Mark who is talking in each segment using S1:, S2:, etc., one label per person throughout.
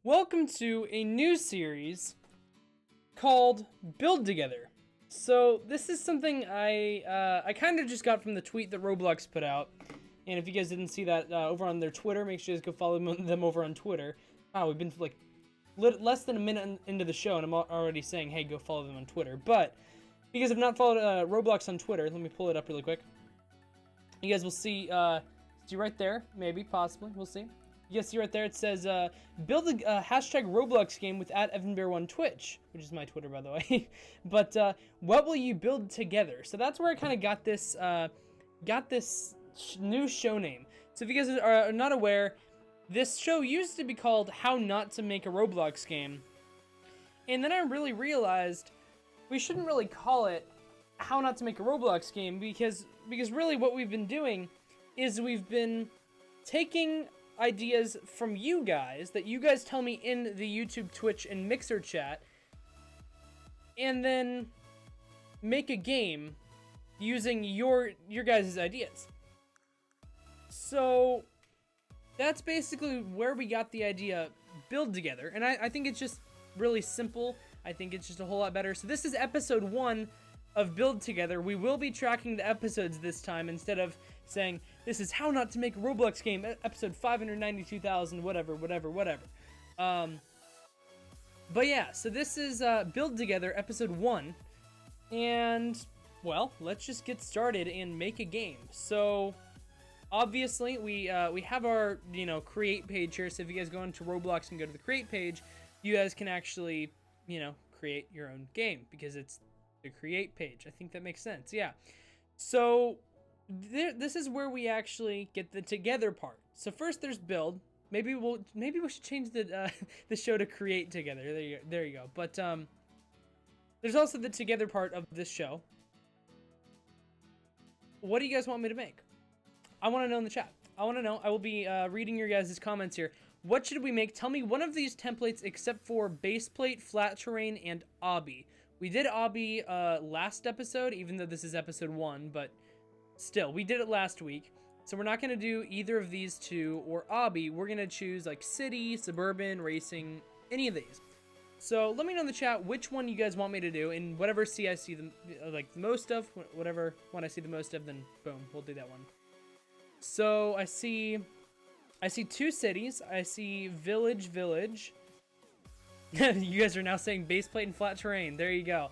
S1: Welcome to a new series called Build Together. So this is something I kind of just got from the tweet that Roblox put out. And if you guys didn't see that over on their Twitter, make sure you guys go follow them over on Twitter. Wow, we've been like less than a minute into the show and I'm already saying, hey, go follow them on Twitter. But if you guys have not followed Roblox on Twitter, let me pull it up really quick. You guys will see right there, maybe, possibly, we'll see. You guys see right there, it says, build a hashtag Roblox game with @Evanbear1 Twitch, which is my Twitter, by the way. But what will you build together? So that's where I kind of got this new show name. So if you guys are not aware, this show used to be called How Not to Make a Roblox Game. And then I really realized we shouldn't really call it How Not to Make a Roblox Game because really what we've been doing is we've been taking ideas from you guys that you guys tell me in the YouTube, Twitch, and Mixer chat, and then make a game using your guys' ideas. So that's basically where we got the idea Build Together, and I think it's just really simple. I think it's just a whole lot better. So this is episode 1 of Build Together. We will be tracking the episodes this time instead of saying this is How Not to Make a Roblox Game, episode 592,000, whatever. But yeah, so this is Build Together, episode 1, and well, let's just get started and make a game. So obviously we have our create page here. So if you guys go into Roblox and go to the create page, you guys can actually create your own game because it's the create page. I think that makes sense. Yeah. So this is where we actually get the together part. So first there's build. Maybe we should change the show to create together. There you go. But there's also the together part of this show. What do you guys want me to make? I want to know in the chat. I want to know. I will be reading your guys' comments here. What should we make? Tell me one of these templates except for base plate, flat terrain, and obby. We did obby last episode, even though this is episode 1, but still, we did it last week. So we're not going to do either of these two or obby. We're going to choose like city, suburban, racing, any of these. So let me know in the chat which one you guys want me to do, and whatever I see the most of, whatever one I see the most of, then boom, we'll do that one. So I see 2 cities. I see village. You guys are now saying base plate and flat terrain. There you go.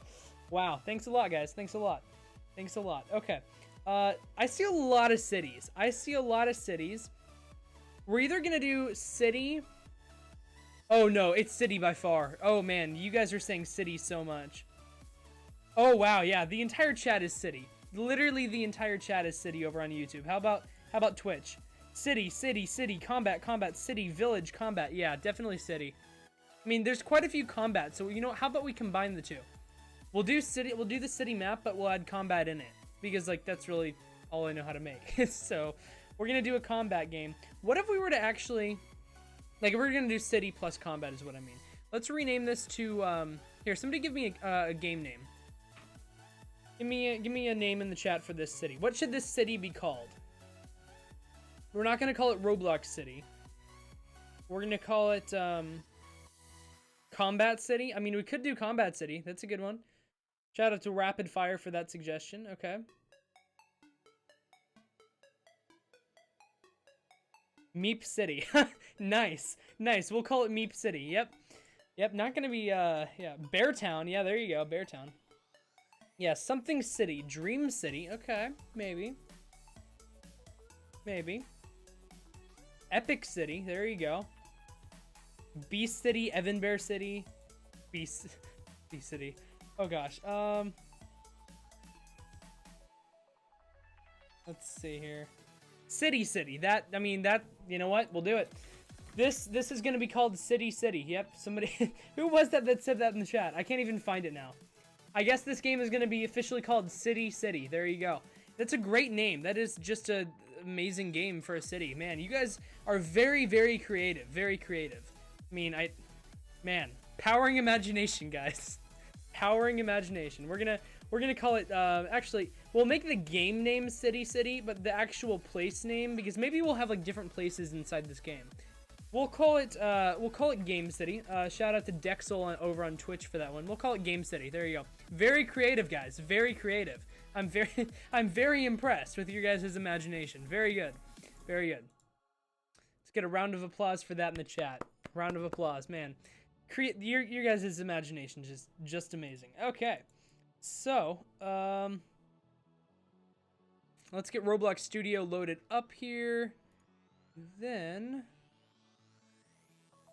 S1: Wow. Thanks a lot, guys. Thanks a lot. Okay. I see a lot of cities. We're either going to do city. Oh, no. It's city by far. Oh, man. You guys are saying city so much. Oh, wow. Yeah. The entire chat is city. Literally the entire chat is city over on YouTube. How about Twitch? City, combat, city, village, combat. Yeah, definitely city. I mean, there's quite a few combat, so how about we combine the two? We'll do the city map, but we'll add combat in it because that's really all I know how to make. So we're gonna do a combat game. What if we were to actually, if we're gonna do city plus combat is what I mean. Let's rename this to here. Somebody give me a game name. Give me a name in the chat for this city. What should this city be called? We're not gonna call it Roblox City. We're gonna call it Combat City. I mean, we could do Combat City. That's a good one. Shout out to Rapid Fire for that suggestion. Okay. Meep City. Nice. We'll call it Meep City. Yep. Not gonna be yeah. Beartown. Yeah, there you go. Beartown. Yeah, something city. Dream City. Okay. Maybe. Epic City. There you go. Beast City, Evanbear City, Beast City. Oh gosh. Let's see here. City. That you know what? We'll do it. This is gonna be called City. Yep. Somebody who was that said that in the chat? I can't even find it now. I guess this game is gonna be officially called City. There you go. That's a great name. That is just an amazing game for a city. Man, you guys are very, very creative. I mean, powering imagination, guys. Powering imagination. We're gonna call it. Actually, we'll make the game name City, but the actual place name, because maybe we'll have different places inside this game. We'll call it Game City. Shout out to Dexel over on Twitch for that one. We'll call it Game City. There you go. Very creative, guys. Very creative. I'm very impressed with your guys' imagination. Very good. Very good. Let's get a round of applause for that in the chat. Round of applause, man. Your guys' imagination is just amazing. Okay. So, let's get Roblox Studio loaded up here. Then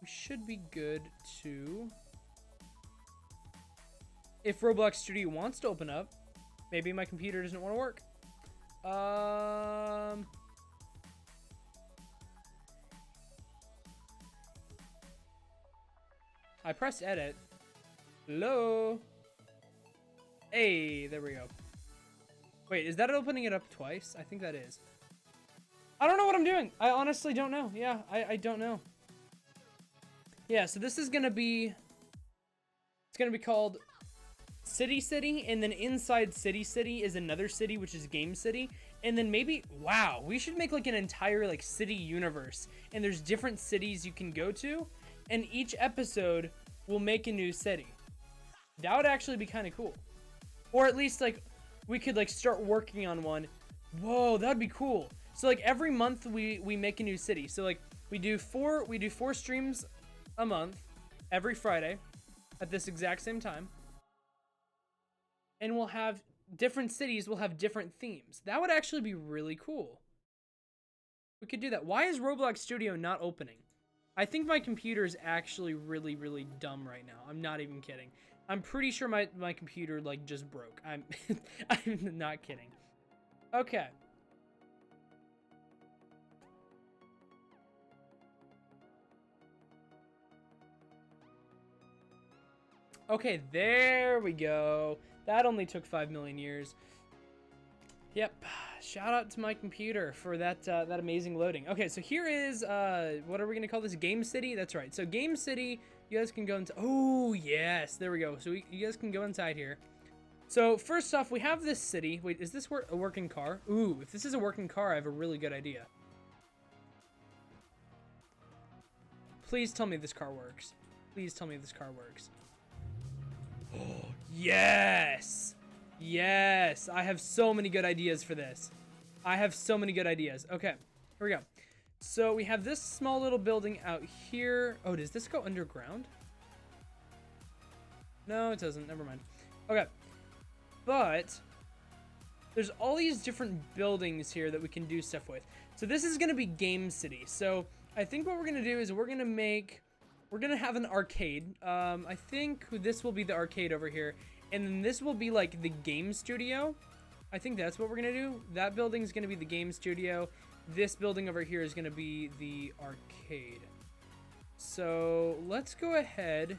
S1: we should be good to, if Roblox Studio wants to open up, maybe my computer doesn't want to work. I pressed edit. Hello. Hey, there we go. Wait, is that opening it up twice? I think that is. I don't know what I'm doing. I honestly don't know. Yeah, I don't know. Yeah, so this is gonna be, it's gonna be called City City, and then inside City City is another city, which is Game City, and then maybe, wow, we should make like an entire like city universe, and there's different cities you can go to, and each episode will make a new city. That would actually be kind of cool. Or at least like we could like start working on one. Whoa, that'd be cool. So like every month we make a new city. So like we do four streams a month every Friday at this exact same time. And we'll have different cities will have different themes. That would actually be really cool. We could do that. Why is Roblox Studio not opening? I think my computer is actually really, really dumb right now. I'm not even kidding. I'm pretty sure my computer like just broke. I'm I'm not kidding. Okay. Okay, there we go. That only took 5 million years. Yep. Shout out to my computer for that that amazing loading. Okay, so here is what are we gonna call this? Game City. That's right. So Game City, you guys can go into. Oh yes, there we go. So you guys can go inside here. So first off, we have this city. Wait, is this a working car? Ooh, if this is a working car, I have a really good idea. Please tell me this car works. Please tell me this car works. Oh, yes! Yes! I have so many good ideas for this. I have so many good ideas. Okay, here we go. So we have this small little building out here. Oh, does this go underground? No, it doesn't. Never mind. Okay. But there's all these different buildings here that we can do stuff with. So this is going to be Game City. So I think what we're going to do is we're going to have an arcade. I think this will be the arcade over here. And then this will be like the game studio. I think that's what we're going to do. That building is going to be the game studio. This building over here is going to be the arcade. So let's go ahead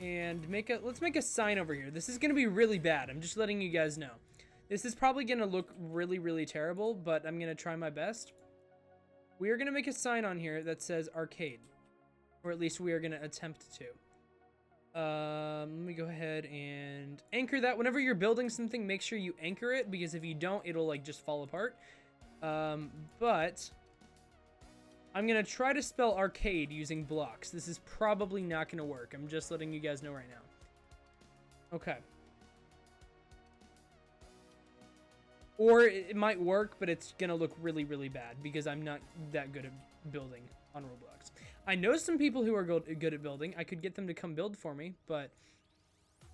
S1: and let's make a sign over here. This is going to be really bad. I'm just letting you guys know. This is probably going to look really, really terrible, but I'm going to try my best. We are going to make a sign on here that says arcade. Or at least we are going to attempt to. Let me go ahead and anchor that. Whenever you're building something, make sure you anchor it, because if you don't, it'll like just fall apart. But I'm going to try to spell arcade using blocks. This is probably not going to work. I'm just letting you guys know right now. Okay. Or it might work, but it's going to look really, really bad because I'm not that good at building on Roblox. I know some people who are good at building. I could get them to come build for me, but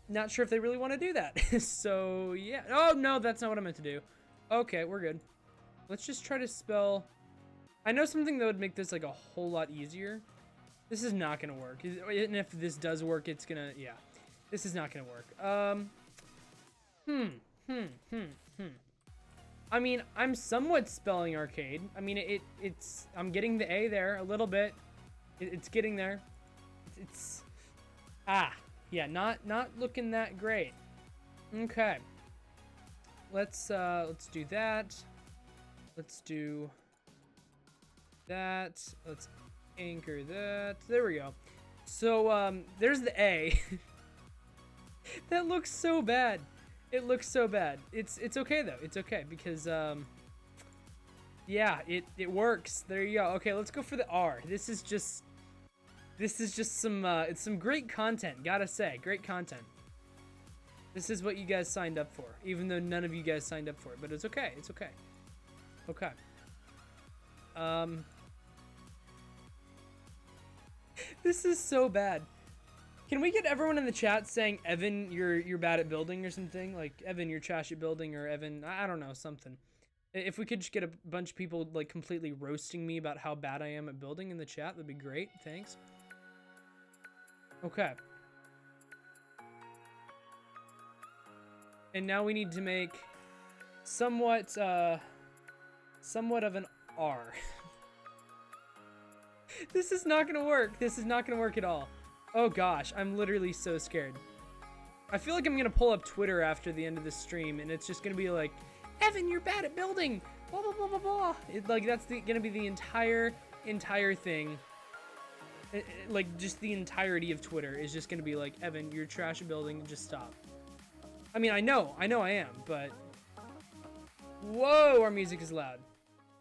S1: not sure if they really want to do that. So, yeah. Oh, no, that's not what I meant to do. Okay, we're good. Let's just try to spell. I know something that would make this like a whole lot easier. This is not going to work. And if this does work, it's going to, yeah. This is not going to work. I mean, I'm somewhat spelling arcade. I mean, I'm getting the A there a little bit. It's getting there. Yeah, not looking that great. Okay. Let's do that. Let's do that. Let's anchor that. There we go. So, there's the A. That looks so bad. It looks so bad. It's okay though. It's okay because Yeah, it works. There you go. Okay, let's go for the R. This is just some it's some great content, gotta say. Great content. This is what you guys signed up for, even though none of you guys signed up for it, but it's okay. It's okay. Okay. This is so bad. Can we get everyone in the chat saying, Evan, you're bad at building or something? Like, Evan, you're trash at building, or Evan, I don't know, something. If we could just get a bunch of people like completely roasting me about how bad I am at building in the chat, that'd be great. Thanks. Okay. And now we need to make somewhat of an R. This is not gonna work. This is not gonna work at all. Oh gosh, I'm literally so scared. I feel like I'm gonna pull up Twitter after the end of the stream, and it's just gonna be like, Evan, you're bad at building. Blah blah blah blah blah. Like that's gonna be the entire thing. Like just the entirety of Twitter is just gonna be like, Evan, you're trash at building. Just stop. I mean, I know I am, but whoa, our music is loud.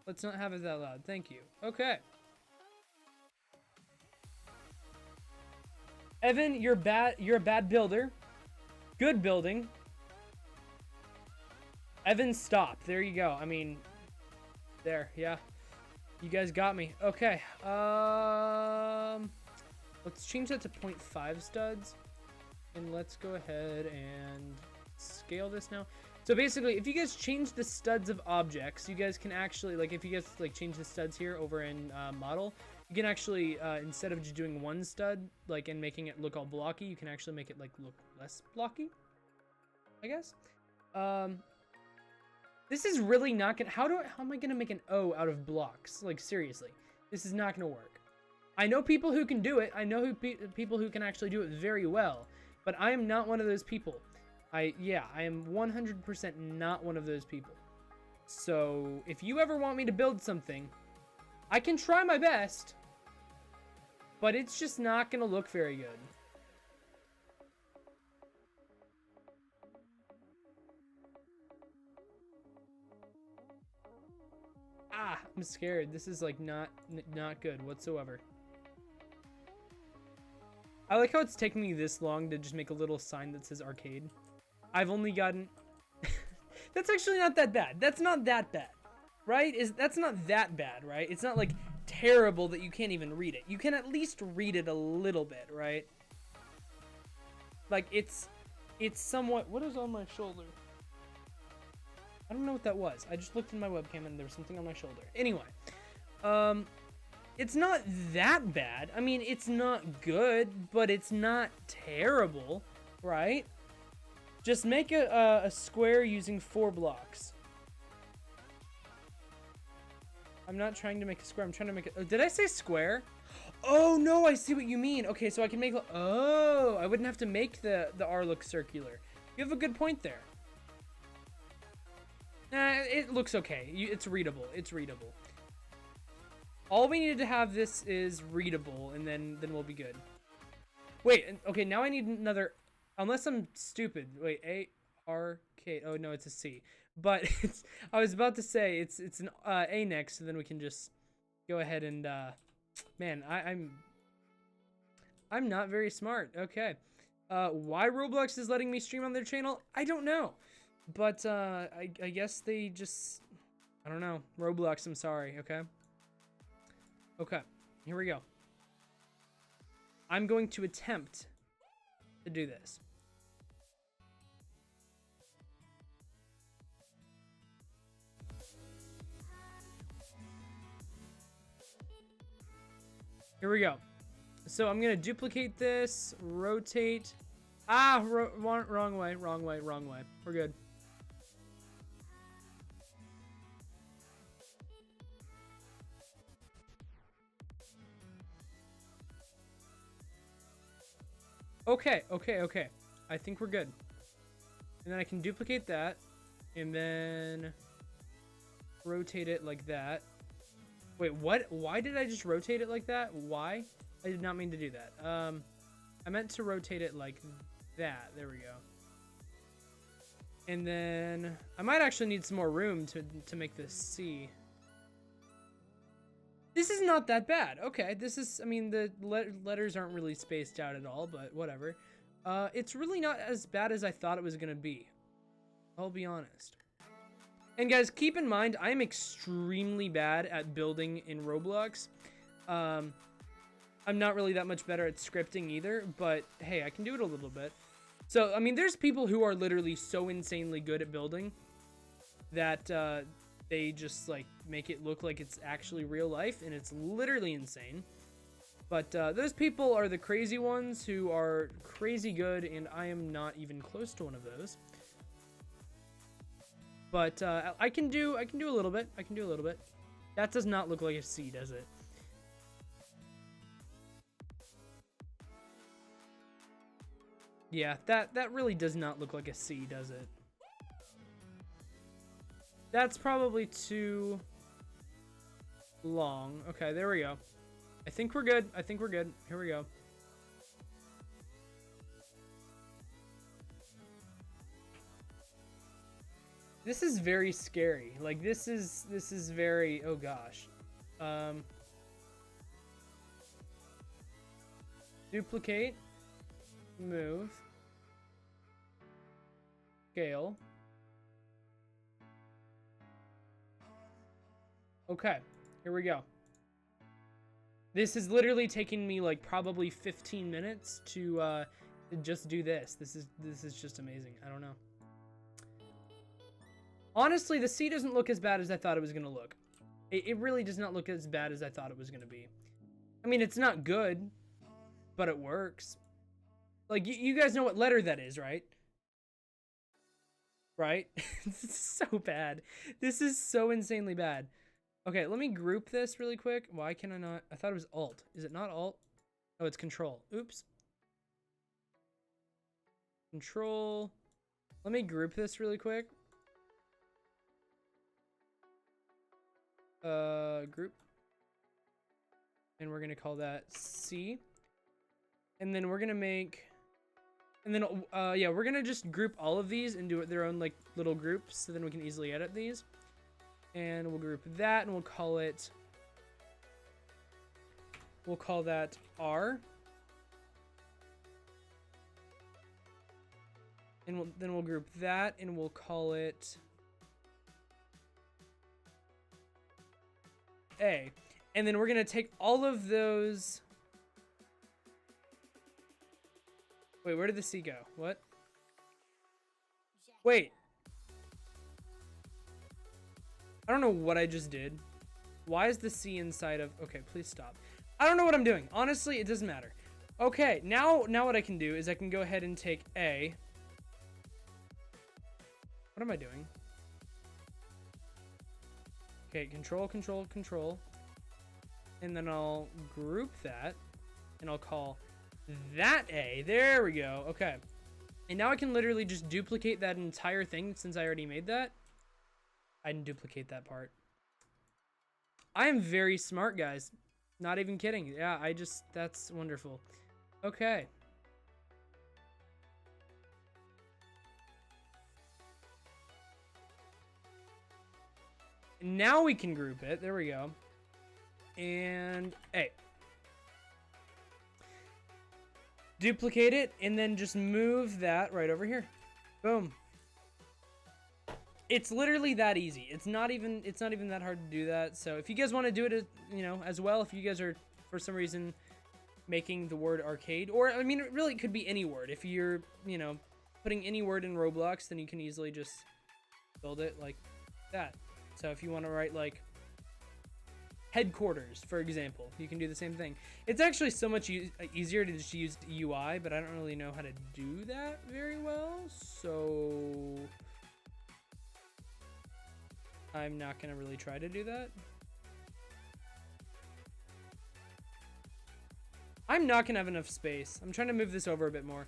S1: Let's not have it that loud. Thank you. Okay. Evan, you're a bad builder. Good building. Evan, stop. There you go. I mean, there, yeah. You guys got me. Okay. Let's change that to 0.5 studs. And let's go ahead and scale this now. So basically, if you guys change the studs of objects, you guys can actually, like, if you guys like change the studs here over in model, you can actually, instead of just doing one stud, like, and making it look all blocky, you can actually make it, like, look less blocky, I guess. This is really not gonna, how am I gonna make an O out of blocks? Like, seriously, this is not gonna work. I know people who can do it. I know people who can actually do it very well, but I am not one of those people. I am 100% not one of those people. So if you ever want me to build something, I can try my best, but it's just not gonna look very good. Ah, I'm scared. This is like not good whatsoever. I like how it's taking me this long to just make a little sign that says arcade. I've only gotten... That's actually not that bad. That's not that bad, right? That's not that bad, right? It's not like terrible that you can't even read it. You can at least read it a little bit, right? Like it's somewhat... What is on my shoulder? I don't know what that was. I just looked in my webcam and there was something on my shoulder. Anyway, it's not that bad. I mean, it's not good, but it's not terrible, right? Just make a square using 4 blocks. I'm not trying to make a square. I'm trying to make it. Oh, did I say square? Oh, no, I see what you mean. Okay, so I can make... Oh, I wouldn't have to make the R look circular. You have a good point there. It looks okay. It's readable. It's readable. All we needed to have this is readable, and then we'll be good. Wait, okay, now I need another... Unless I'm stupid. Wait, A-R-K... Oh, no, it's a C. But it's... I was about to say it's an A next, so then we can just go ahead and... Man, I'm not very smart. Okay. Why Roblox is letting me stream on their channel? I don't know. But, I guess they just... I don't know. Roblox, I'm sorry, okay? Okay, here we go. I'm going to attempt to do this. Here we go. So I'm gonna duplicate this, rotate. Ah, wrong way, wrong way, wrong way. We're good. Okay, okay, okay. I think we're good. And then I can duplicate that, and then rotate it like that. Wait, what? Why did I just rotate it like that? Why? I did not mean to do that. I meant to rotate it like that. There we go. And then I might actually need some more room to make this C. This is not that bad. Okay, this is, I mean, the letters aren't really spaced out at all, but whatever. It's really not as bad as I thought it was gonna be. I'll be honest. And guys, keep in mind, I'm extremely bad at building in Roblox. I'm not really that much better at scripting either, but hey, I can do it a little bit. So, I mean, there's people who are literally so insanely good at building that they just like make it look like it's actually real life, and it's literally insane. But those people are the crazy ones who are crazy good, and I am not even close to one of those. But I can do a little bit. I can do a little bit. That does not look like a C, does it? Yeah, that really does not look like a C, does it? That's probably too long. Okay, there we go. I think we're good. I think we're good. Here we go. This is very scary. Like, this is very, oh gosh. Duplicate. Move. Scale. Okay, here we go. This is literally taking me like probably 15 minutes to just do this. This is just amazing. I don't know. Honestly, the C doesn't look as bad as I thought it was gonna look. It really does not look as bad as I thought it was gonna be. I mean, it's not good, but it works. Like, you guys know what letter that is, right? Right? This is so bad. This is so insanely bad. Okay, let me group this really quick. Why can I not? I thought it was Alt. Is it not Alt? Oh, it's Control. Oops. Control. Let me group this really quick. Group. And we're gonna call that C. And then we're gonna make... And then, yeah, we're gonna just group all of these and do their own, like, little groups, so then we can easily edit these. And we'll group that, and we'll call it... We'll call that R. And then we'll group that, and we'll call it A. And then we're gonna take all of those... Wait, where did the C go? What? Wait. I don't know what I just did. Why is the C inside of... Okay, please stop. I don't know what I'm doing. Honestly, it doesn't matter. Okay, now what I can do is I can go ahead and take A. What am I doing? Okay, control, control, control. And then I'll group that. And I'll call that A. There we go. Okay. And now I can literally just duplicate that entire thing since I already made that. I didn't duplicate that part. I am very smart, guys. Not even kidding. Yeah, that's wonderful. Okay. Now we can group it. There we go. And A. Duplicate it, and then just move that right over here. Boom. It's literally that easy. It's not even that hard to do that. So if you guys want to do it, you know, as well, if you guys are for some reason making the word arcade, or I mean, it really could be any word. If you're, you know, putting any word in Roblox, then you can easily just build it like that. So if you want to write like headquarters, for example, you can do the same thing. It's actually so much easier to just use UI, but I don't really know how to do that very well, so I'm not gonna really try to do that. I'm not gonna have enough space. I'm trying to move this over a bit more.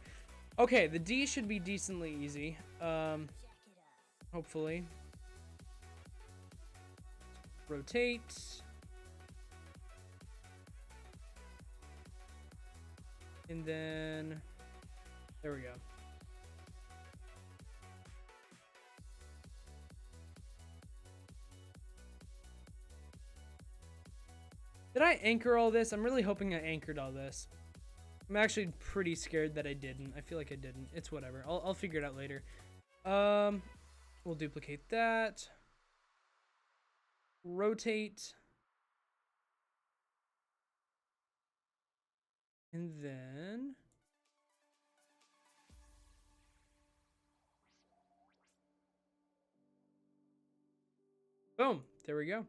S1: Okay, the D should be decently easy. Hopefully. Rotate. And then, there we go. Did I anchor all this? I'm really hoping I anchored all this. I'm actually pretty scared that I didn't. I feel like I didn't. It's whatever. I'll figure it out later. We'll duplicate that. Rotate. And then... boom. There we go.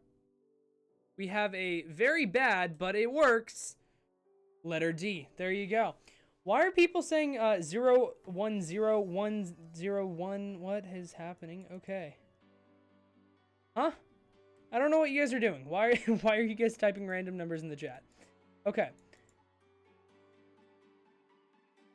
S1: We have a very bad, but it works, letter D. There you go. Why are people saying 010101? What is happening? Okay. Huh? I don't know what you guys are doing. Why are you guys typing random numbers in the chat? Okay.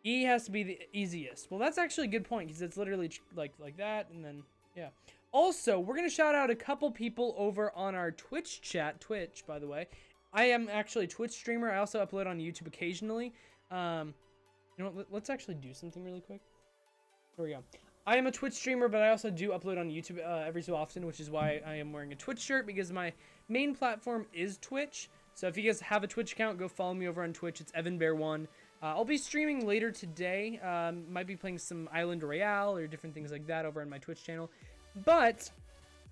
S1: E has to be the easiest. Well, that's actually a good point because it's literally like that, and then yeah. Also, we're gonna shout out a couple people over on our Twitch chat. Twitch, by the way. I am actually a Twitch streamer. I also upload on YouTube occasionally. You know what? Let's actually do something really quick. There we go. I am a Twitch streamer, but I also do upload on YouTube every so often, which is why I am wearing a Twitch shirt, because my main platform is Twitch. So if you guys have a Twitch account, go follow me over on Twitch. It's Evanbear1. I'll be streaming later today. Might be playing some Island Royale or different things like that over on my Twitch channel. But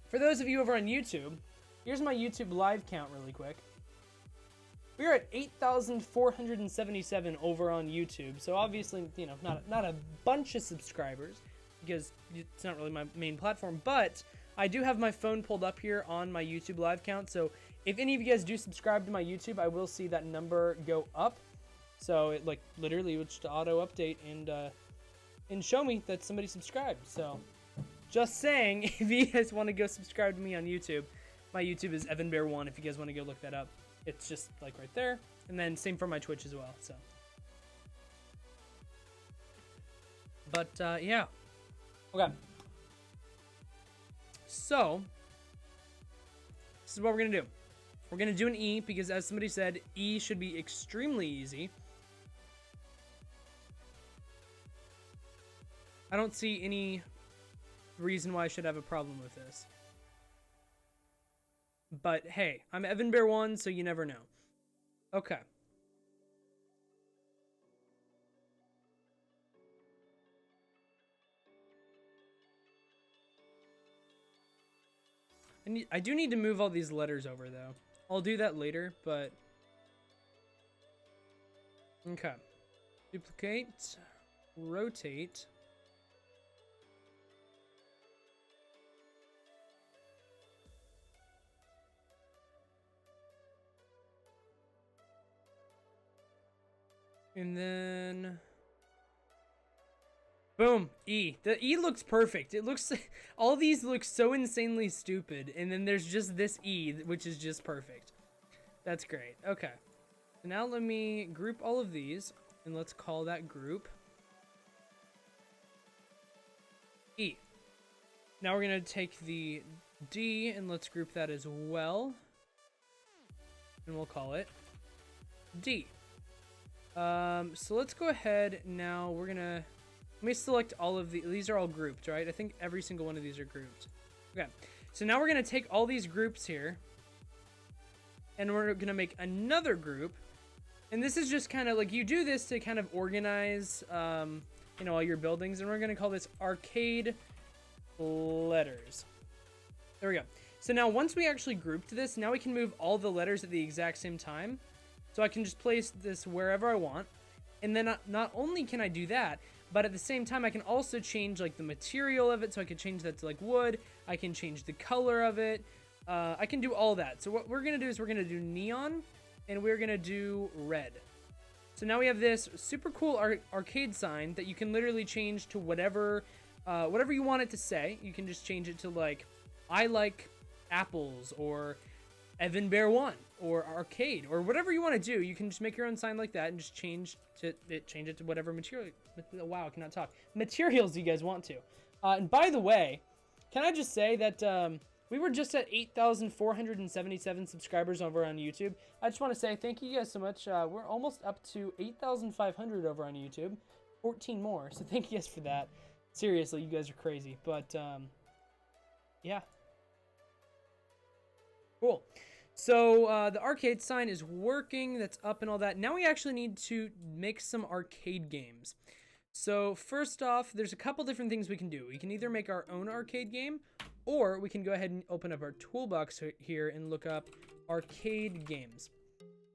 S1: for those of you over on YouTube, here's my YouTube live count really quick. We're at 8,477 over on YouTube. So obviously, you know, not a bunch of subscribers because it's not really my main platform, but I do have my phone pulled up here on my YouTube live count. So if any of you guys do subscribe to my YouTube, I will see that number go up. So it like literally would just auto update and show me that somebody subscribed. So just saying, if you guys want to go subscribe to me on YouTube, my YouTube is Evanbear1 if you guys want to go look that up. It's just like right there. And then same for my Twitch as well. So, but yeah. Okay. So this is what we're gonna do. We're gonna do an E because, as somebody said, E should be extremely easy. I don't see any reason why I should have a problem with this. But hey, I'm Evanbear1, so you never know. Okay. I do need to move all these letters over, though. I'll do that later, but... okay. Duplicate. Rotate. And then... boom, E. The E looks perfect. It looks... all these look so insanely stupid. And then there's just this E, which is just perfect. That's great. Okay. So now let me group all of these. And let's call that group E. Now we're going to take the D and let's group that as well. And we'll call it D. So let's go ahead now. We're gonna, let me select all of these are all grouped, right? I think every single one of these are grouped. Okay, so now we're gonna take all these groups here and we're gonna make another group. And this is just kind of like, you do this to kind of organize, you know, all your buildings. And we're gonna call this arcade letters. There we go. So now once we actually grouped this, now we can move all the letters at the exact same time. So I can just place this wherever I want. And then not only can I do that, but at the same time I can also change like the material of it. So I can change that to like wood. I can change the color of it. I can do all that. So what we're going to do is we're going to do neon and we're going to do red. So now we have this super cool arcade sign that you can literally change to whatever you want it to say. You can just change it to like, I like apples, or Evanbear1, or arcade, or whatever you want to do. You can just make your own sign like that and just change it to whatever material. Wow, I cannot talk. Materials you guys want to. And by the way, can I just say that we were just at 8,477 subscribers over on YouTube. I just want to say thank you guys so much. We're almost up to 8,500 over on YouTube. 14 more. So thank you guys for that. Seriously, you guys are crazy. But yeah. Cool. So the arcade sign is working, that's up and all that. Now we actually need to make some arcade games. So first off, there's a couple different things we can do. We can either make our own arcade game, or we can go ahead and open up our toolbox here and look up arcade games.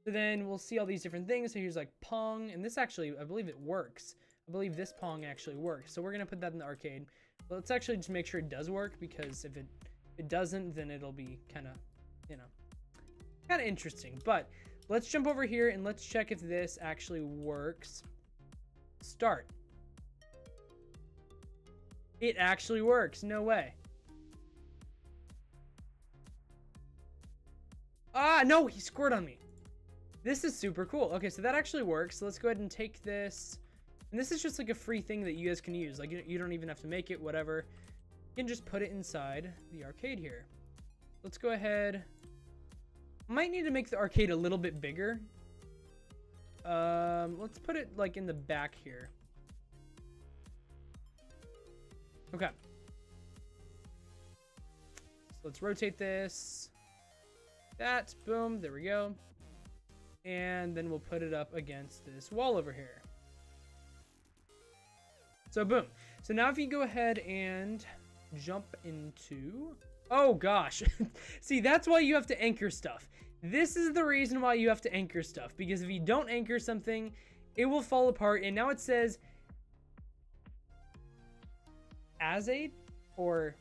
S1: So then we'll see all these different things. So here's like Pong, and this actually, I believe it works. I believe this Pong actually works. So we're gonna put that in the arcade. Let's actually just make sure it does work, because if it doesn't, then it'll be kind of, you know, kind of interesting. But let's jump over here and let's check if this actually works. Start. It actually works. No way. Ah, no, he scored on me. This is super cool. Okay, so that actually works. So let's go ahead and take this. And this is just like a free thing that you guys can use. Like, you don't even have to make it, whatever. You can just put it inside the arcade here. Let's go ahead. Might need to make the arcade a little bit bigger. Let's put it like in the back here. Okay. So let's rotate this. That, boom, there we go. And then we'll put it up against this wall over here. So boom. So now if you go ahead and jump into... Oh gosh. See, that's why you have to anchor stuff. This is the reason why you have to anchor stuff. Because if you don't anchor something, it will fall apart. And now it says... as 8 or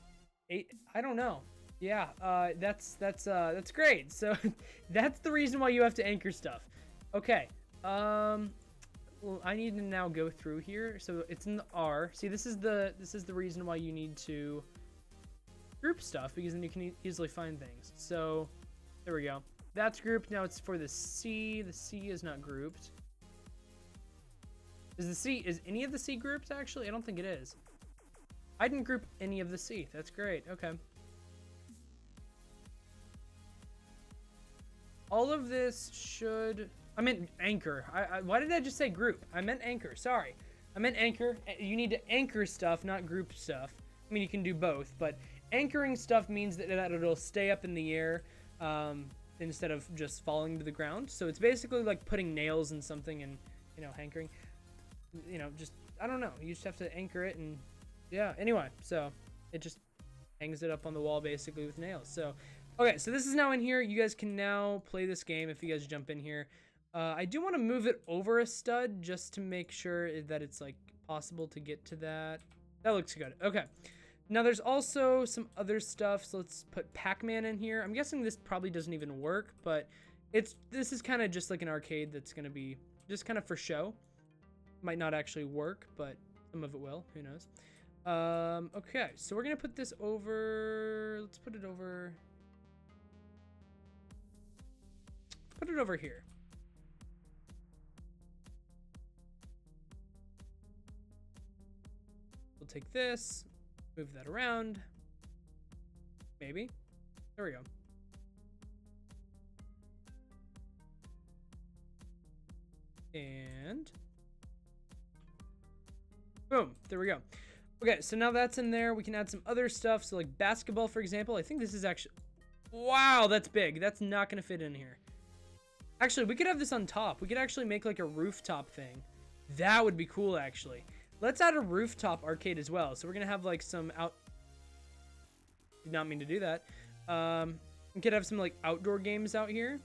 S1: 8, I don't know. Yeah, that's great. So that's the reason why you have to anchor stuff. Okay. Well, I need to now go through here. So it's in the R. See, this is the reason why you need to group stuff, because then you can easily find things. So there we go. That's grouped. Now it's for the C. The C is not grouped. Is any of the C grouped actually? I don't think it is. I didn't group any of the C. That's great. Okay. All of this should... I meant anchor. Why did I just say group? I meant anchor. Sorry. I meant anchor. You need to anchor stuff, not group stuff. I mean, you can do both, but anchoring stuff means that it'll stay up in the air instead of just falling to the ground. So it's basically like putting nails in something and, you know, anchoring. You know, just... I don't know. You just have to anchor it and... Yeah, anyway, so it just hangs it up on the wall basically with nails. So, okay, so this is now in here. You guys can now play this game if you guys jump in here. I do want to move it over a stud just to make sure that it's like possible to get to that. That looks good. Okay. Now there's also some other stuff. So let's put Pac-Man in here. I'm guessing this probably doesn't even work, but this is kind of just like an arcade that's going to be just kind of for show. Might not actually work, but some of it will. Who knows? Okay, so we're gonna put this over. Let's put it over. Put it over here. We'll take this, move that around. Maybe. There we go. And boom, there we go. Okay, so now that's in there. We can add some other stuff. So like basketball, for example. I think this is actually... Wow, that's big. That's not going to fit in here. Actually, we could have this on top. We could actually make like a rooftop thing. That would be cool, actually. Let's add a rooftop arcade as well. So we're going to have like some out... Did not mean to do that. We could have some like outdoor games out here.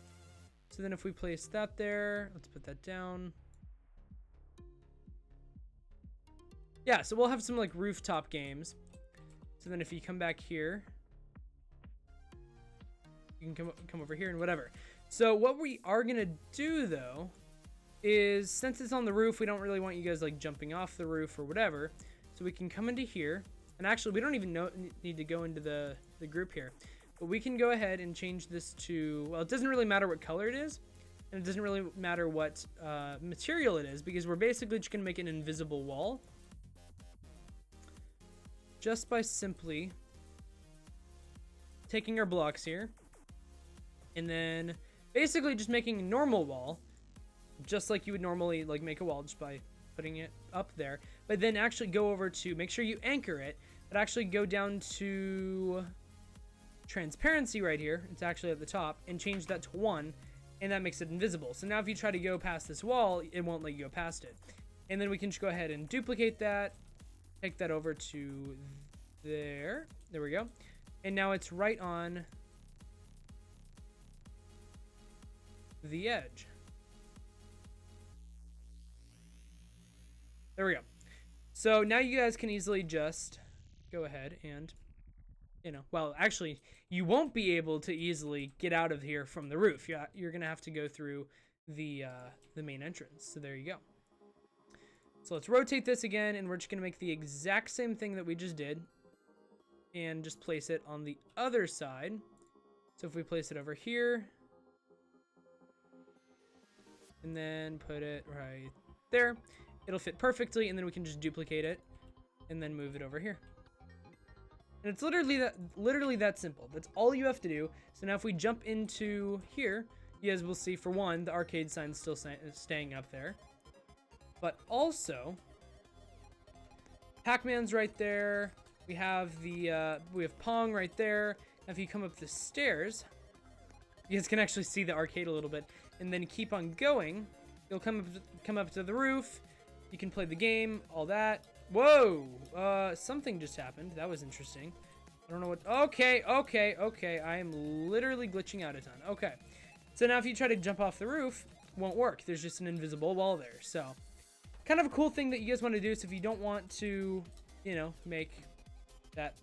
S1: So then if we place that there, let's put that down. Yeah, so we'll have some like rooftop games. So then if you come back here, you can come over here and whatever. So what we are gonna do though is, since it's on the roof, we don't really want you guys like jumping off the roof or whatever. So we can come into here, and actually we don't even need to go into the group here, but we can go ahead and change this to, well, it doesn't really matter what color it is, and it doesn't really matter what material it is, because we're basically just gonna make an invisible wall. Just by simply taking our blocks here and then basically just making a normal wall, just like you would normally like make a wall, just by putting it up there. But then actually go over to make sure you anchor it, but actually go down to transparency right here, it's actually at the top, and change that to 1, and that makes it invisible. So now if you try to go past this wall, it won't let you go past it. And then we can just go ahead and duplicate that, take that over to there. There we go. And now it's right on the edge. There we go. So now you guys can easily just go ahead and, you know, well, actually, you won't be able to easily get out of here from the roof. You're going to have to go through the main entrance. So there you go. So let's rotate this again, and we're just going to make the exact same thing that we just did and just place it on the other side. So if we place it over here and then put it right there, it'll fit perfectly, and then we can just duplicate it and then move it over here. And it's literally that simple. That's all you have to do. So now if we jump into here, you guys will see, for one, the arcade sign's still staying up there. But also, Pac-Man's right there. We have we have Pong right there. Now if you come up the stairs, you guys can actually see the arcade a little bit, and then keep on going. You'll come up to the roof. You can play the game, all that. Whoa! Something just happened. That was interesting. I don't know what... Okay. I am literally glitching out a ton. Okay. So now if you try to jump off the roof, it won't work. There's just an invisible wall there. So, kind of a cool thing that you guys want to do. So if you don't want to, you know, make that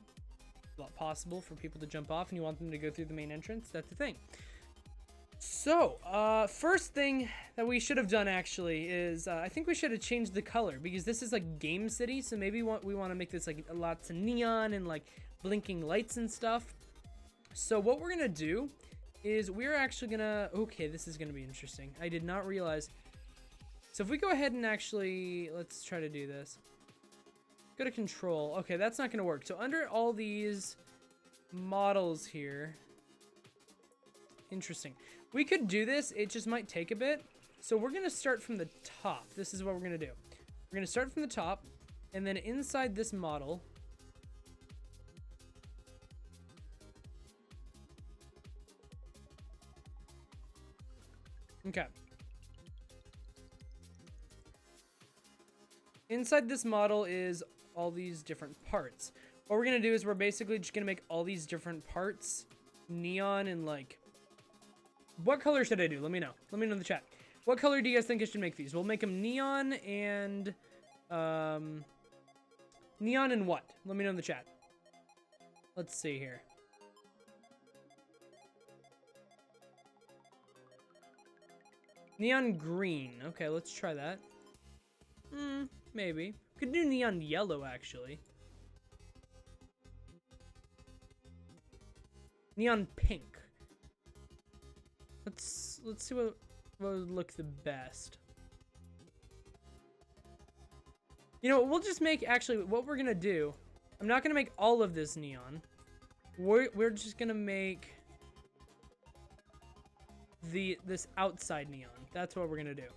S1: possible for people to jump off and you want them to go through the main entrance, that's the thing. So, first thing that we should have done actually is, I think we should have changed the color, because this is like Game City, so maybe we want to make this like lots of neon and like blinking lights and stuff. So what we're gonna do is we're actually gonna, okay, this is gonna be interesting. I did not realize. So if we go ahead and actually, let's try to do this. Go to control. Okay, that's not gonna work. So under all these models here, interesting. We could do this, it just might take a bit. So we're gonna start from the top. This is what we're gonna do. We're gonna start from the top, and then inside this model, okay. Inside this model is all these different parts. What we're gonna do is we're basically just gonna make all these different parts neon and like, what color should I do? Let me know. Let me know in the chat. What color do you guys think I should make these? We'll make them neon and neon and what? Let me know in the chat. Let's see here. Neon green. Okay, let's try that. Maybe. Could do neon yellow, actually. Neon pink. Let's see what would look the best. You know, we'll just make, actually, what we're gonna do, I'm not gonna make all of this neon. We're just gonna make this outside neon. That's what we're gonna do.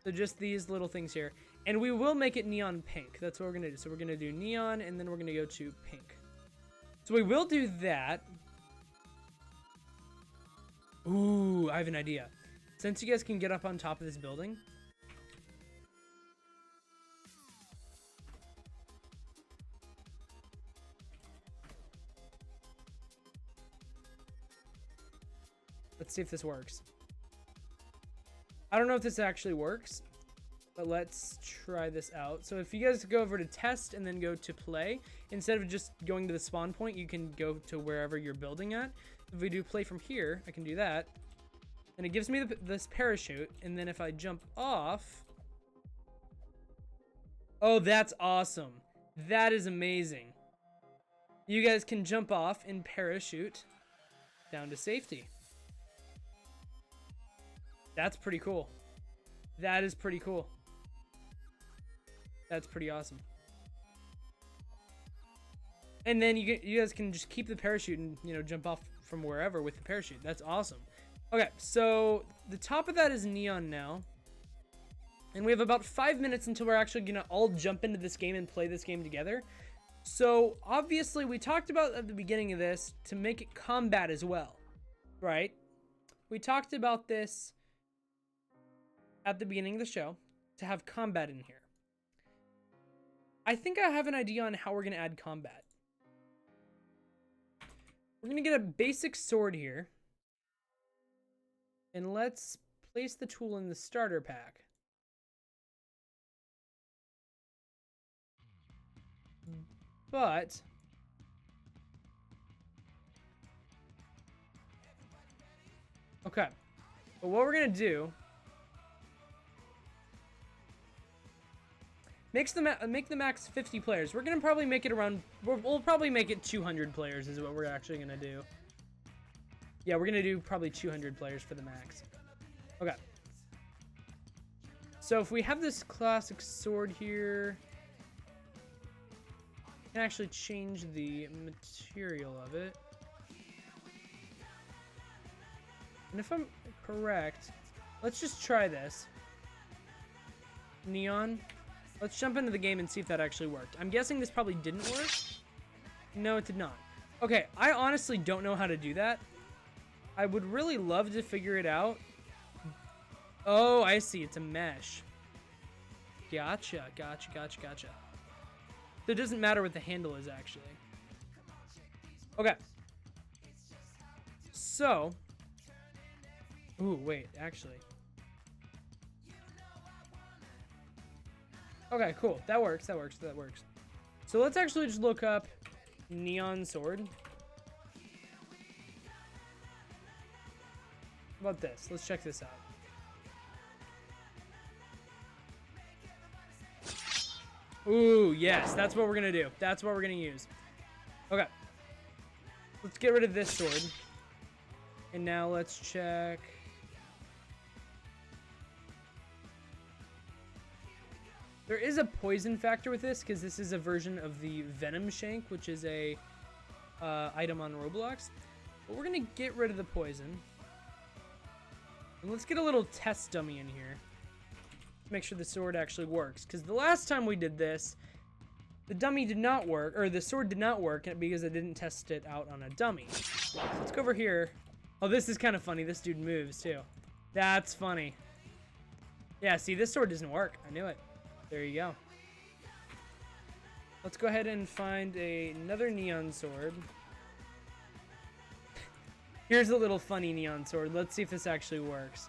S1: So just these little things here. And we will make it neon pink. That's what we're gonna do. So we're gonna do neon, and then we're gonna go to pink. So we will do that. Ooh, I have an idea. Since you guys can get up on top of this building, let's see if this works. I don't know if this actually works, but let's try this out. So if you guys go over to test and then go to play, instead of just going to the spawn point, you can go to wherever you're building at. If we do play from here, I can do that. And it gives me this parachute. And then if I jump off... Oh, that's awesome. That is amazing. You guys can jump off and parachute down to safety. That's pretty cool. That is pretty cool. That's pretty awesome. And then you guys can just keep the parachute and, you know, jump off from wherever with the parachute. That's awesome. Okay, so the top of that is neon now. And we have about 5 minutes until we're actually gonna all jump into this game and play this game together. So obviously we talked about at the beginning of this to make it combat as well, right? We talked about this at the beginning of the show to have combat in here. I think I have an idea on how we're going to add combat. We're going to get a basic sword here. And let's place the tool in the starter pack. But okay. But what we're going to do, make the max 50 players. We're going to probably make it around, we'll probably make it 200 players is what we're actually going to do. Yeah, we're going to do probably 200 players for the max. Okay. So if we have this classic sword here, we can actually change the material of it. And if I'm correct, let's just try this. Neon. Let's jump into the game and see if that actually worked. I'm guessing this probably didn't work. No, it did not. Okay, I honestly don't know how to do that. I would really love to figure it out. Oh, I see. It's a mesh. Gotcha. So it doesn't matter what the handle is, actually. Okay. So. Ooh, wait, actually. Okay, cool. That works. So let's actually just look up neon sword. How about this? Let's check this out. Ooh, yes, that's what we're gonna do. That's what we're gonna use. Okay. Let's get rid of this sword. And now let's check. There is a poison factor with this because this is a version of the Venom Shank, which is a item on Roblox. But we're gonna get rid of the poison. And let's get a little test dummy in here. Make sure the sword actually works, because the last time we did this, the dummy did not work, or the sword did not work because I didn't test it out on a dummy. So let's go over here. Oh, this is kind of funny. This dude moves too. That's funny. Yeah, see, this sword doesn't work. I knew it. There you go. Let's go ahead and find another neon sword. Here's a little funny neon sword. Let's see if this actually works.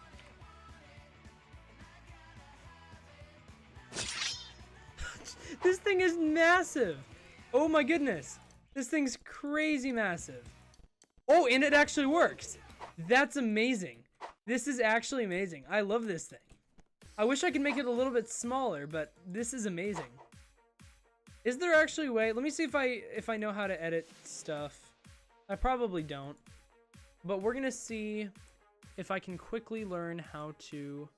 S1: This thing is massive. Oh my goodness. This thing's crazy massive. Oh, and it actually works. That's amazing. This is actually amazing. I love this thing. I wish I could make it a little bit smaller, but this is amazing. Is there actually a way? Let me see if I know how to edit stuff. I probably don't. But we're gonna see if I can quickly learn how to.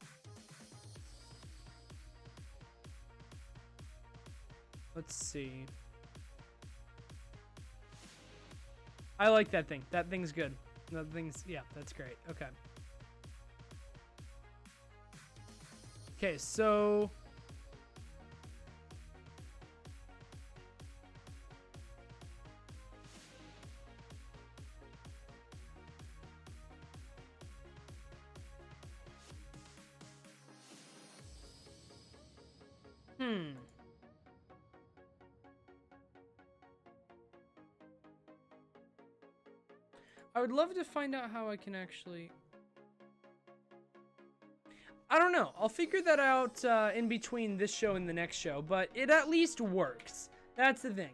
S1: Let's see. I like that thing. That thing's good. That thing's, yeah, that's great. Okay. Okay, so. I would love to find out how I can actually. I don't know. I'll figure that out in between this show and the next show, but it at least works. That's the thing.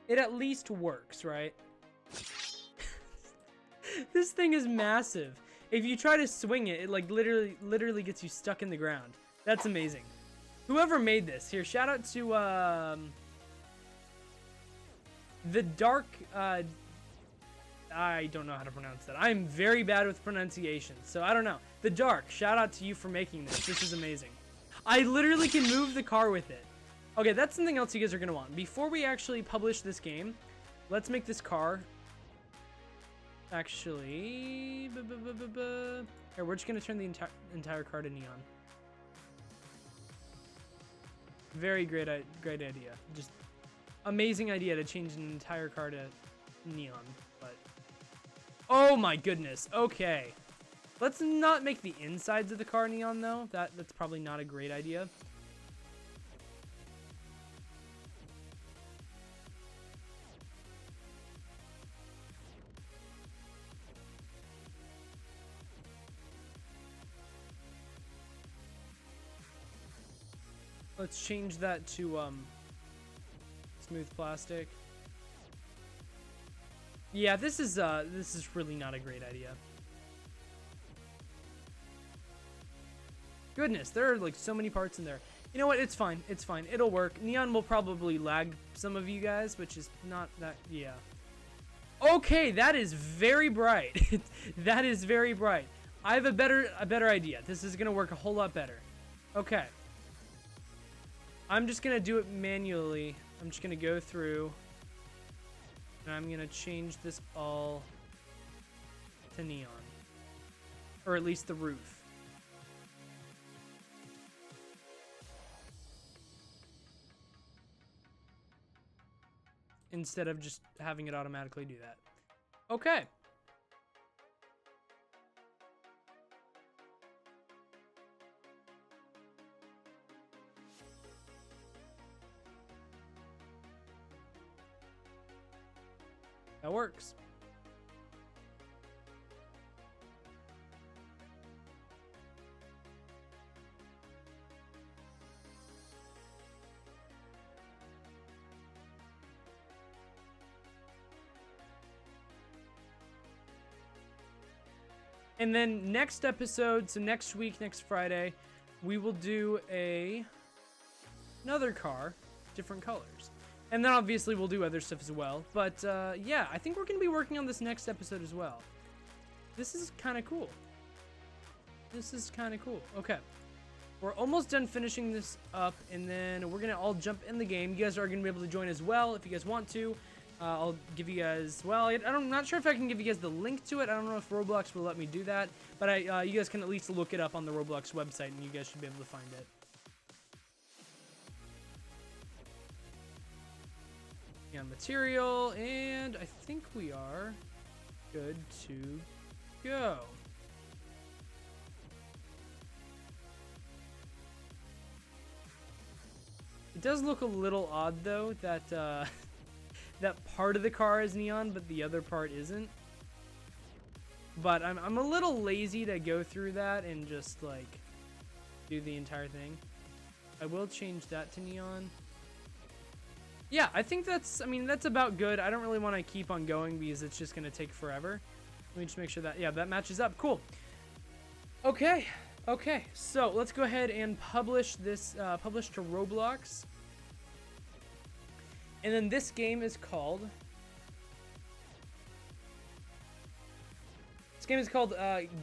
S1: It at least works, right? This thing is massive. If you try to swing it, it like literally gets you stuck in the ground. That's amazing. Whoever made this, here, shout out to the Dark. I don't know how to pronounce that. I'm very bad with pronunciation, so I don't know. The Dark, shout out to you for making this. This is amazing. I literally can move the car with it. Okay, that's something else you guys are going to want. Before we actually publish this game, let's make this car. Actually, here, we're just going to turn the entire car to neon. Very great idea. Just amazing idea to change an entire car to neon, but oh my goodness. Okay, let's not make the insides of the car neon though. That's probably not a great idea. Let's change that to smooth plastic. Yeah, this is really not a great idea. Goodness, there are like so many parts in there. You know what? It's fine. It's fine. It'll work. Neon will probably lag some of you guys, which is not that. Yeah. Okay, that is very bright. That is very bright. I have a better idea. This is gonna work a whole lot better. Okay. I'm just gonna do it manually. I'm just gonna go through and I'm gonna change this all to neon, or at least the roof. Instead of just having it automatically do that. Okay. That works. And then next episode, so next week, next Friday, we will do another car, different colors. And then obviously we'll do other stuff as well. But yeah, I think we're going to be working on this next episode as well. This is kind of cool. This is kind of cool. Okay. We're almost done finishing this up, and then we're going to all jump in the game. You guys are going to be able to join as well if you guys want to. I'll give you guys, well, I'm not sure if I can give you guys the link to it. I don't know if Roblox will let me do that. But you guys can at least look it up on the Roblox website, and you guys should be able to find it. And material, and I think we are good to go. It does look a little odd though that that part of the car is neon but the other part isn't. But I'm a little lazy to go through that and just like do the entire thing. I will change that to neon. Yeah, I think that's about good. I don't really want to keep on going because it's just going to take forever. Let me just make sure that, yeah, that matches up. Cool. Okay. Okay. So let's go ahead and publish this, publish to Roblox. And then this game is called,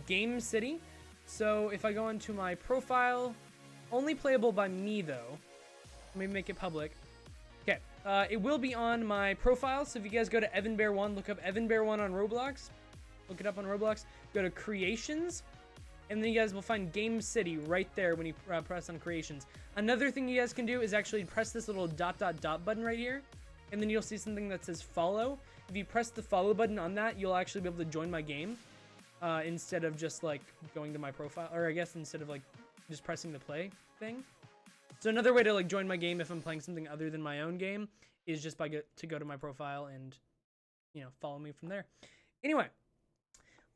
S1: Game City. So if I go into my profile, only playable by me though. Let me make it public. Okay, it will be on my profile, so if you guys go to Evanbear1, look up Evanbear1 on Roblox, look it up on Roblox, go to Creations, and then you guys will find Game City right there when you press on Creations. Another thing you guys can do is actually press this little ... button right here, and then you'll see something that says follow. If you press the follow button on that, you'll actually be able to join my game, instead of just like going to my profile, or I guess instead of like just pressing the play thing. So another way to like join my game if I'm playing something other than my own game is just to go to my profile and, you know, follow me from there. Anyway,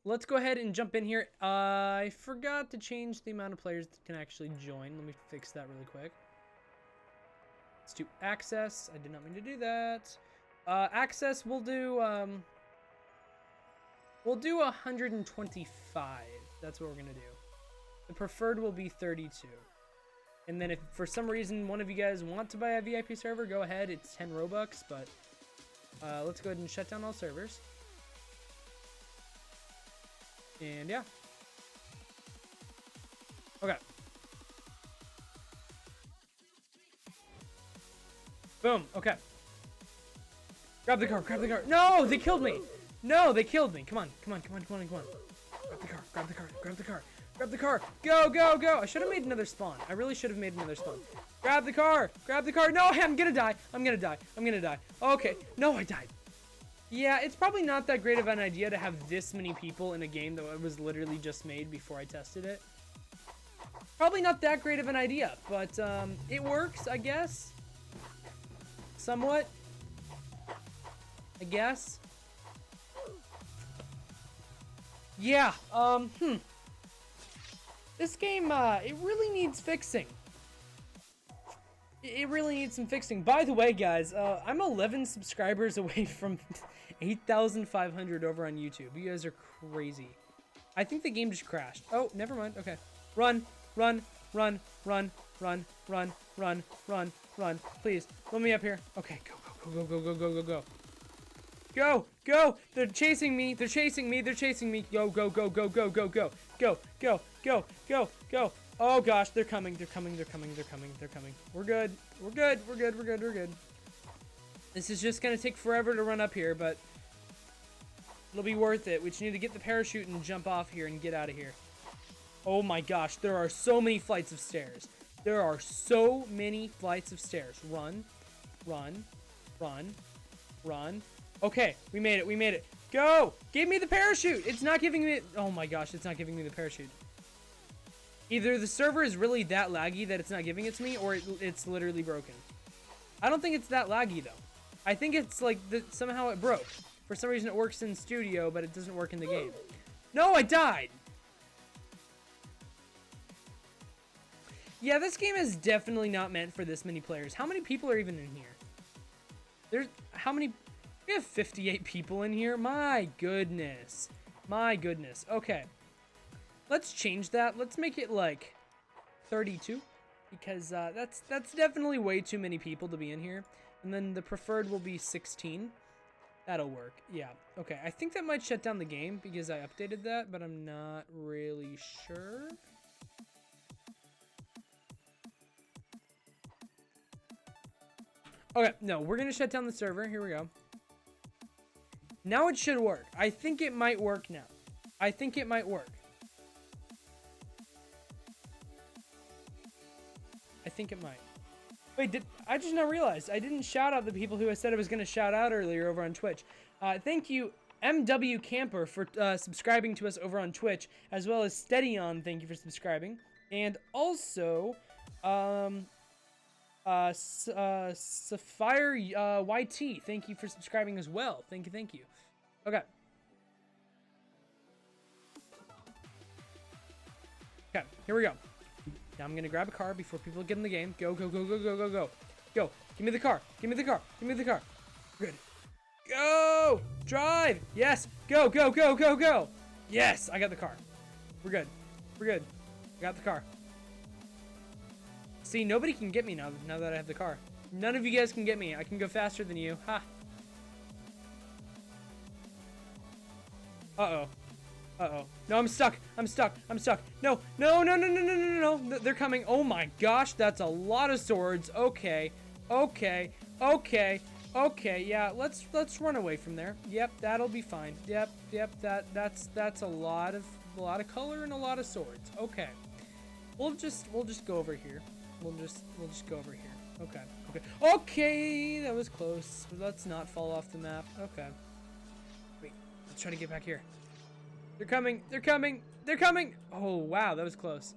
S1: let's go ahead and jump in here. I forgot to change the amount of players that can actually join. Let me fix that really quick. Let's do access. I did not mean to do that. Access, we'll do 125. That's what we're gonna do. The preferred will be 32. And then if for some reason one of you guys want to buy a VIP server, go ahead. It's 10 Robux, but let's go ahead and shut down all servers. And yeah. Okay. Boom. Okay. Grab the car. Grab the car. No, they killed me. No, they killed me. Come on. Come on. Come on. Come on. Come on. Grab the car. Grab the car. Grab the car. Grab the car. Go, go, go. I should have made another spawn. I really should have made another spawn. Grab the car. Grab the car. No, I'm gonna die. I'm gonna die. I'm gonna die. Okay. No, I died. Yeah, it's probably not that great of an idea to have this many people in a game that was literally just made before I tested it. Probably not that great of an idea, but it works, I guess. Somewhat. I guess. Yeah, This game, it really needs fixing. It really needs some fixing. By the way, guys, I'm 11 subscribers away from 8,500 over on YouTube. You guys are crazy. I think the game just crashed. Oh, never mind. Okay. Run, run, run, run, run, run, run, run, run. Please, let me up here. Okay, go, go, go, go, go, go, go, go. Go, go. They're chasing me. They're chasing me. They're chasing me. Go, go, go, go, go, go, go. Go, go, go, go, go. Oh gosh, they're coming. They're coming. They're coming. They're coming. They're coming. We're good. We're good. We're good. We're good. We're good. This is just gonna take forever to run up here, but it'll be worth it. We just need to get the parachute and jump off here and get out of here. Oh my gosh, there are so many flights of stairs. There are so many flights of stairs. Run, run, run, run. Okay, we made it. We made it. Go! Give me the parachute! It's not giving me... Oh my gosh, it's not giving me the parachute. Either the server is really that laggy that it's not giving it to me, or it's literally broken. I don't think it's that laggy, though. I think it's like somehow it broke. For some reason, it works in studio, but it doesn't work in the game. No, I died! Yeah, this game is definitely not meant for this many players. How many people are even in here? There's... How many... We have 58 people in here. My goodness. My goodness. Okay. Let's change that. Let's make it like 32. Because that's definitely way too many people to be in here. And then the preferred will be 16. That'll work. Yeah. Okay. I think that might shut down the game because I updated that, but I'm not really sure. Okay. No, we're going to shut down the server. Here we go. Now it should work. I think it might work now. I think it might work. I think it might. Wait, I just now realized I didn't shout out the people who I said I was going to shout out earlier over on Twitch. Thank you, MW Camper, for subscribing to us over on Twitch, as well as Steadyon, thank you for subscribing. And also, Sapphire YT, thank you for subscribing as well. Thank you, thank you. Okay. Okay, here we go. Now I'm gonna grab a car before people get in the game. Go, go, go, go, go, go, go. Go. Give me the car. Give me the car. Give me the car. Good. Go! Drive! Yes! Go, go, go, go, go! Yes! I got the car. We're good. We're good. I got the car. See, nobody can get me now that I have the car. None of you guys can get me. I can go faster than you. Ha! Uh-oh. Uh-oh. No, I'm stuck. I'm stuck. I'm stuck. No. No, no, no, no, no, no, no, no. They're coming. Oh my gosh, that's a lot of swords. Okay. Okay. Okay. Okay. Yeah, let's run away from there. Yep, that'll be fine. Yep, yep, that's a lot of color and a lot of swords. Okay. We'll just go over here. We'll just go over here. Okay. Okay. Okay, that was close. Let's not fall off the map. Okay. Wait, let's try to get back here. They're coming. They're coming. They're coming. Oh, wow, that was close.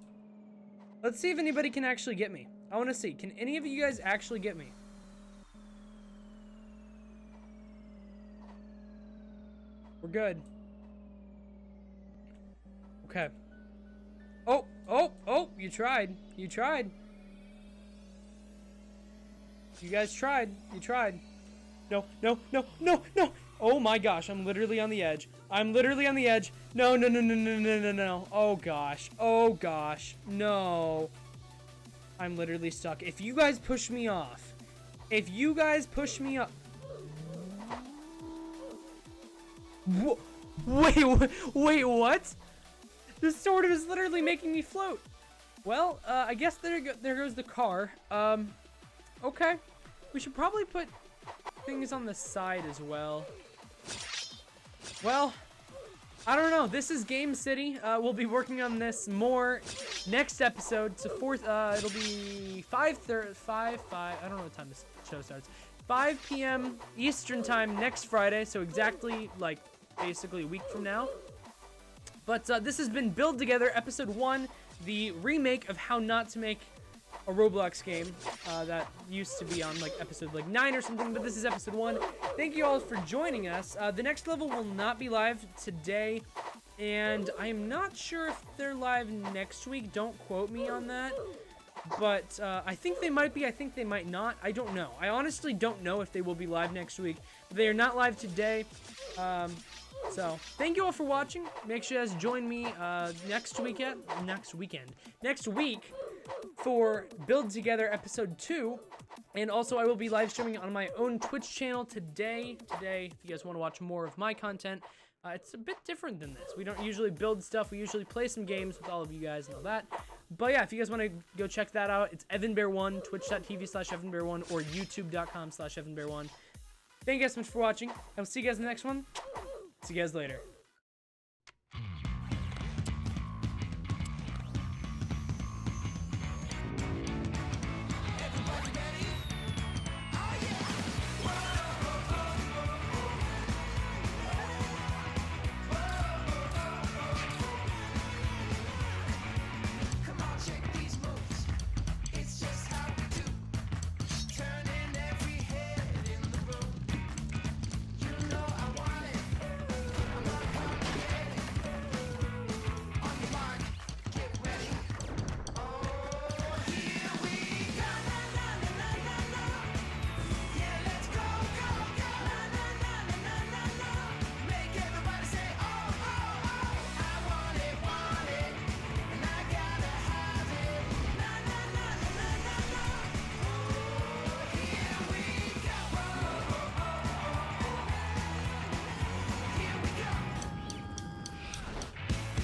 S1: Let's see if anybody can actually get me. I want to see. Can any of you guys actually get me? We're good. Okay. Oh, oh, oh, you tried. You tried. You guys tried. You tried. No, no, no, no, no. Oh my gosh, I'm literally on the edge. I'm literally on the edge. No, no, no, no, no, no, no, no. Oh gosh. Oh gosh. No. I'm literally stuck. If you guys push me off. If you guys push me up. Wait, what? This sword is literally making me float. Well, I guess there goes the car. Okay. We should probably put things on the side as well. Well, I don't know. This is Game City. We'll be working on this more next episode. So it'll be 5:30, 5. I don't know what time this show starts. 5 p.m. Eastern time next Friday. So exactly like basically a week from now. But this has been Build Together episode 1, the remake of how not to make a Roblox game that used to be on like episode like 9 or something, but this is episode 1. Thank you all for joining us. The next level will not be live today, and I am not sure if they're live next week. Don't quote me on that, but I think they might be. I think they might not. I don't know. I honestly don't know if they will be live next week. They are not live today. So thank you all for watching. Make sure you guys join me next week for Build Together episode 2. And also I will be live streaming on my own Twitch channel today. If you guys want to watch more of my content. It's a bit different than this. We don't usually build stuff. We usually play some games with all of you guys and all that. But yeah, if you guys want to go check that out, it's Evanbear1, twitch.tv/Evanbear1 or youtube.com/Evanbear1. Thank you guys so much for watching. I will see you guys in the next one. See you guys later.